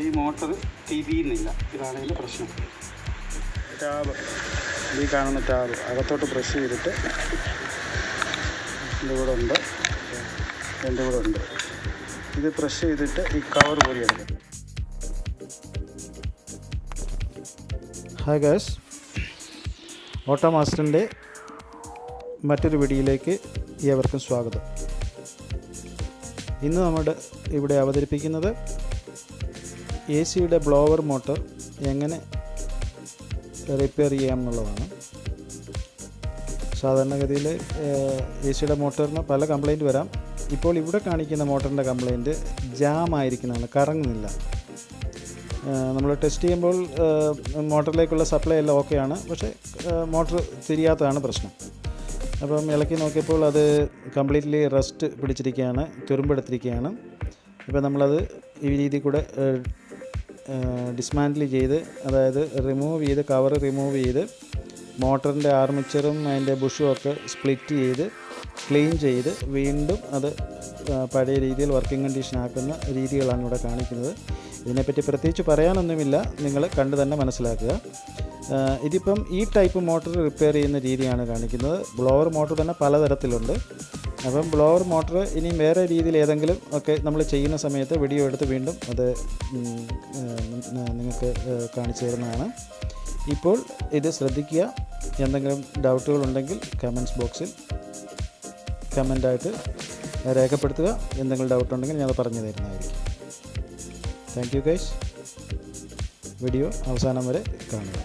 ഈ മോട്ടർ തിരിയുന്നില്ല. ഇതാണ് ഇതിൻ്റെ പ്രശ്നം. ടാബ്, ഈ കാണുന്ന ടാബ് അകത്തോട്ട് പ്രസ് ചെയ്തിട്ട് ഇതിൻ്റെ കൂടെ ഉണ്ട്, എൻ്റെ കൂടെ ഉണ്ട്. ഇത് പ്രസ് ചെയ്തിട്ട് ഈ കവർ പോലെയാണ്. ഹായ് ഗൈസ്, ഓട്ടോമാസ്റ്ററിൻ്റെ മറ്റൊരു വീഡിയോയിലേക്ക് ഏവർക്കും സ്വാഗതം. ഇന്ന് നമ്മുടെ ഇവിടെ അവതരിപ്പിക്കുന്നത് എ സിയുടെ ബ്ലോവർ മോട്ടർ എങ്ങനെ റിപ്പയർ ചെയ്യാം എന്നുള്ളതാണ്. സാധാരണഗതിയിൽ എ സിയുടെ മോട്ടറിന് പല കംപ്ലൈൻറ്റ് വരാം. ഇപ്പോൾ ഇവിടെ കാണിക്കുന്ന മോട്ടറിൻ്റെ കംപ്ലൈൻറ്റ് ജാം ആയിരിക്കുന്നതാണ്, കറങ്ങുന്നില്ല. നമ്മൾ ടെസ്റ്റ് ചെയ്യുമ്പോൾ മോട്ടറിലേക്കുള്ള സപ്ലൈ എല്ലാം ഓക്കെയാണ്, പക്ഷേ മോട്ടർ തിരിയാത്തതാണ് പ്രശ്നം. അപ്പം ഇളക്കി നോക്കിയപ്പോൾ അത് കംപ്ലീറ്റ്ലി റസ്റ്റ് പിടിച്ചിരിക്കുകയാണ്, തുരുമ്പെടുത്തിരിക്കുകയാണ്. അപ്പോൾ നമ്മളത് ഈ രീതിയിൽ കൂടെ ഡിസ്മാൻറ്റിൽ ചെയ്ത്, അതായത് റിമൂവ് ചെയ്ത്, കവർ റിമൂവ് ചെയ്ത്, മോട്ടറിൻ്റെ ആർമിച്ചറും അതിൻ്റെ ബുഷും ഒക്കെ സ്പ്ലിറ്റ് ചെയ്ത് ക്ലീൻ ചെയ്ത് വീണ്ടും അത് പഴയ രീതിയിൽ വർക്കിംഗ് കണ്ടീഷൻ ആക്കുന്ന രീതികളാണ് ഇവിടെ കാണിക്കുന്നത്. ഇതിനെപ്പറ്റി പ്രത്യേകിച്ച് പറയാനൊന്നുമില്ല, നിങ്ങൾ കണ്ടു തന്നെ മനസ്സിലാക്കുക. ഇതിപ്പം ഈ ടൈപ്പ് മോട്ടർ റിപ്പയർ ചെയ്യുന്ന രീതിയാണ് കാണിക്കുന്നത്. ബ്ലോവർ മോട്ടർ തന്നെ പലതരത്തിലുണ്ട്. അപ്പം ബ്ലോവർ മോട്ടർ ഇനിയും വേറെ രീതിയിൽ ഏതെങ്കിലും ഒക്കെ നമ്മൾ ചെയ്യുന്ന സമയത്ത് വീഡിയോ എടുത്ത് വീണ്ടും അത് നിങ്ങൾക്ക് കാണിച്ചു തരുന്നതാണ്. ഇപ്പോൾ ഇത് ശ്രദ്ധിക്കുക. എന്തെങ്കിലും ഡൗട്ടുകളുണ്ടെങ്കിൽ കമൻറ്റ്സ് ബോക്സിൽ കമൻ്റായിട്ട് രേഖപ്പെടുത്തുക. എന്തെങ്കിലും ഡൗട്ടുണ്ടെങ്കിൽ ഞാൻ പറഞ്ഞു തരുന്നതായിരിക്കും. Thank you guys. വീഡിയോ അവസാനം വരെ കാണുക.